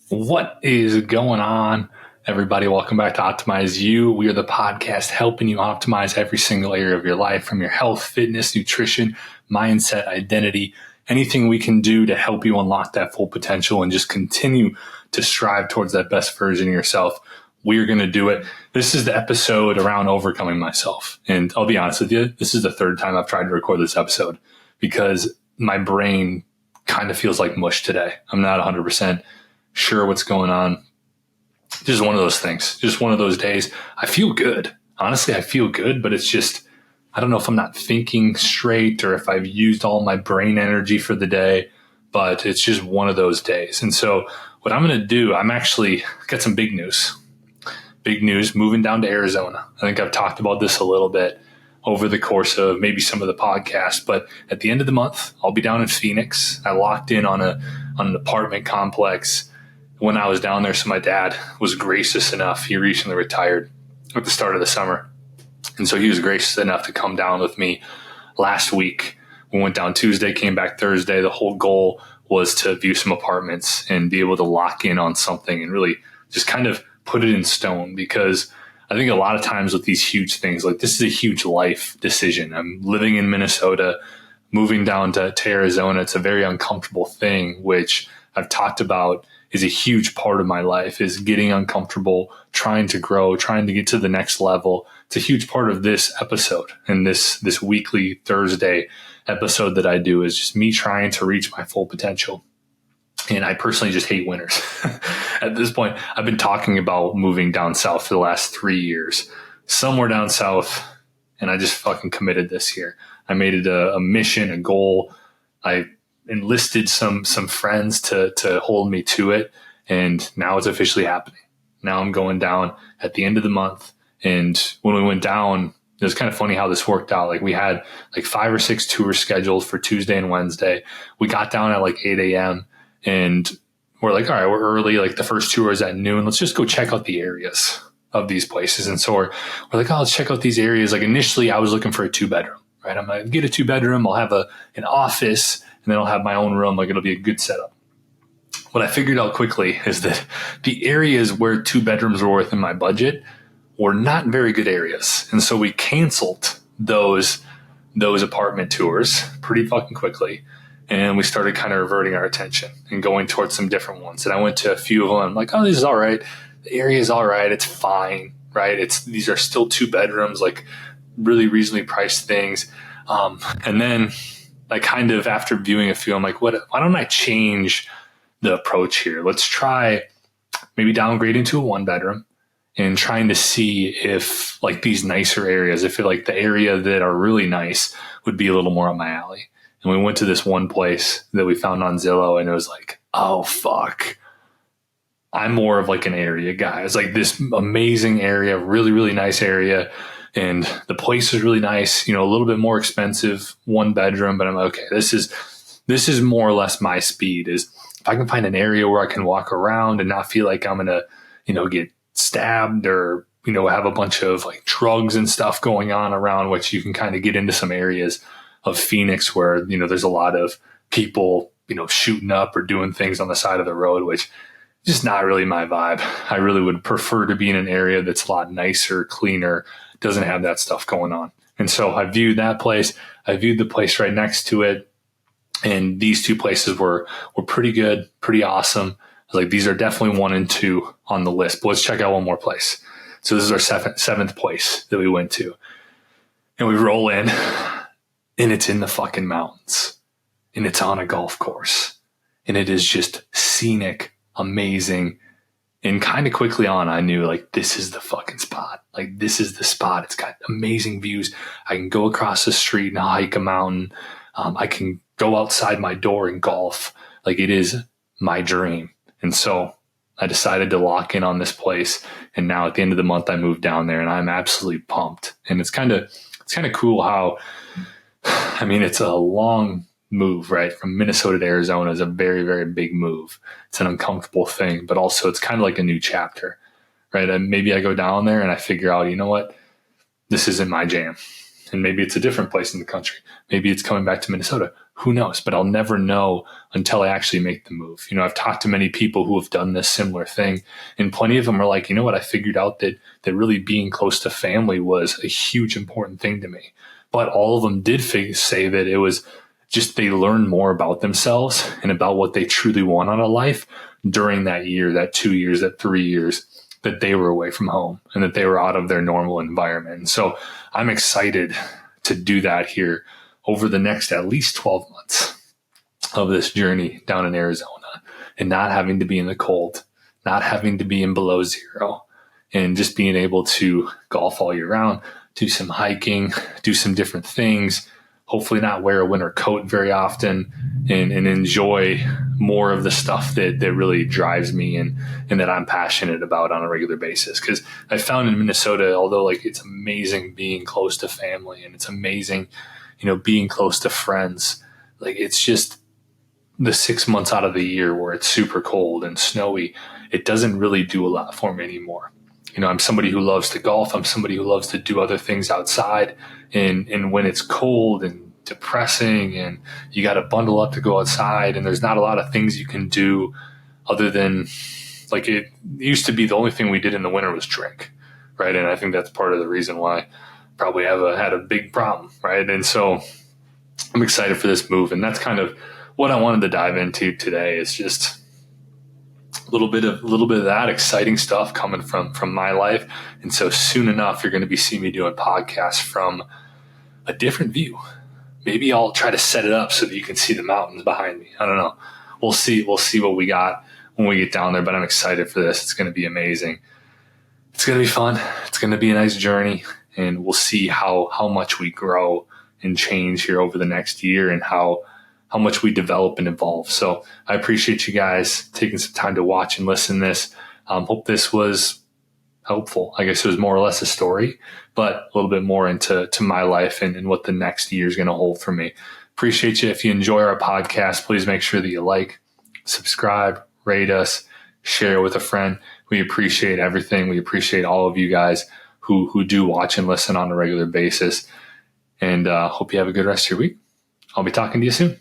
What is going on, everybody? Welcome back to Optimize You. We are the podcast helping you optimize every single area of your life, from your health, fitness, nutrition, mindset, identity, anything we can do to help you unlock that full potential and just continue to strive towards that best version of yourself. We're going to do it. This is the episode around overcoming myself. And I'll be honest with you, this is the third time I've tried to record this episode because my brain kind of feels like mush today. I'm not 100% sure what's going on. Just one of those things, just one of those days. I feel good. Honestly, I feel good, but it's just, I don't know if I'm not thinking straight or if I've used all my brain energy for the day, but it's just one of those days. And so what I'm going to do, I'm actually got some big news, moving down to Arizona. I think I've talked about this a little bit over the course of maybe some of the podcasts, but at the end of the month, I'll be down in Phoenix. I locked in on an apartment complex when I was down there. So my dad was gracious enough. He recently retired at the start of the summer. And so he was gracious enough to come down with me last week. We went down Tuesday, came back Thursday. The whole goal was to view some apartments and be able to lock in on something and really just kind of put it in stone, because I think a lot of times with these huge things, like this is a huge life decision. I'm living in Minnesota, moving down to Arizona. It's a very uncomfortable thing, which I've talked about is a huge part of my life, is getting uncomfortable, trying to grow, trying to get to the next level. It's a huge part of this episode, and this weekly Thursday episode that I do is just me trying to reach my full potential. And I personally just hate winters. At this point, I've been talking about moving down south for the last 3 years, somewhere down south, and I just fucking committed this year. I made it a mission, a goal. I enlisted some friends to hold me to it, and now it's officially happening. Now I'm going down at the end of the month, and when we went down, it was kind of funny how this worked out. Like we had like 5 or 6 tours scheduled for Tuesday and Wednesday. We got down at like 8 a.m. and we're like, all right, we're early. Like the first tour is at noon. Let's just go check out the areas of these places. And so we're like, oh, let's check out these areas. Like initially I was looking for a 2-bedroom, right? I'm going to get a 2-bedroom. I'll have an office, and then I'll have my own room. Like it'll be a good setup. What I figured out quickly is that the areas where 2 bedrooms were within my budget were not very good areas. And so we canceled those apartment tours pretty fucking quickly. And we started kind of reverting our attention and going towards some different ones. And I went to a few of them. I'm like, oh, this is all right. The area is all right. It's fine, right? These are still 2 bedrooms, like really reasonably priced things. And then I kind of, after viewing a few, I'm like, why don't I change the approach here? Let's try maybe downgrading to a 1-bedroom and trying to see if like these nicer areas, if like the area that are really nice would be a little more up my alley. And we went to this one place that we found on Zillow, and it was like, oh, fuck. I'm more of like an area guy. It's like this amazing area, really, really nice area. And the place is really nice, a little bit more expensive, 1-bedroom, but I'm okay. This is more or less my speed, is if I can find an area where I can walk around and not feel like I'm going to, get stabbed or, have a bunch of like drugs and stuff going on around, which you can kind of get into some areas of Phoenix where, there's a lot of people, shooting up or doing things on the side of the road, which is just not really my vibe. I really would prefer to be in an area that's a lot nicer, cleaner, doesn't have that stuff going on. And so I viewed that place. I viewed the place right next to it. And these 2 places were pretty good, pretty awesome. I was like, these are definitely 1 and 2 on the list, but let's check out one more place. So this is our seventh place that we went to. And we roll in, and it's in the fucking mountains, and it's on a golf course, and it is just scenic, amazing. And kind of quickly on, I knew like, this is the fucking spot. Like this is the spot. It's got amazing views. I can go across the street and hike a mountain. I can go outside my door and golf. Like it is my dream. And so I decided to lock in on this place. And now at the end of the month, I moved down there, and I'm absolutely pumped. And it's kind of cool how, it's a long move, right? From Minnesota to Arizona is a very, very big move. It's an uncomfortable thing, but also it's kind of like a new chapter, right? And maybe I go down there and I figure out, you know what? This isn't my jam. And maybe it's a different place in the country. Maybe it's coming back to Minnesota. Who knows? But I'll never know until I actually make the move. I've talked to many people who have done this similar thing, and plenty of them are like, what? I figured out that really being close to family was a huge important thing to me. But all of them did say that it was just they learned more about themselves and about what they truly want out of life during that year, that 2 years, that 3 years that they were away from home and that they were out of their normal environment. And so I'm excited to do that here over the next at least 12 months of this journey down in Arizona, and not having to be in the cold, not having to be in below zero, and just being able to golf all year round, do some hiking, do some different things, hopefully not wear a winter coat very often, and enjoy more of the stuff that really drives me and that I'm passionate about on a regular basis. Because I found in Minnesota, although it's amazing being close to family and it's amazing, being close to friends, it's just the 6 months out of the year where it's super cold and snowy, it doesn't really do a lot for me anymore. I'm somebody who loves to golf. I'm somebody who loves to do other things outside. And when it's cold and depressing and you got to bundle up to go outside and there's not a lot of things you can do other than it used to be the only thing we did in the winter was drink, right? And I think that's part of the reason why I probably had a big problem, right? And so I'm excited for this move. And that's kind of what I wanted to dive into today, is just a little bit of that exciting stuff coming from my life. And so soon enough, you're going to be seeing me doing podcasts from a different view. Maybe I'll try to set it up so that you can see the mountains behind me. I don't know. We'll see what we got when we get down there, but I'm excited for this. It's going to be amazing. It's going to be fun. It's going to be a nice journey, and we'll see how much we grow and change here over the next year, and how much we develop and evolve. So I appreciate you guys taking some time to watch and listen to this. Hope this was helpful. I guess it was more or less a story, but a little bit more into my life and what the next year is going to hold for me. Appreciate you. If you enjoy our podcast, please make sure that you like, subscribe, rate us, share with a friend. We appreciate everything. We appreciate all of you guys who do watch and listen on a regular basis. And hope you have a good rest of your week. I'll be talking to you soon.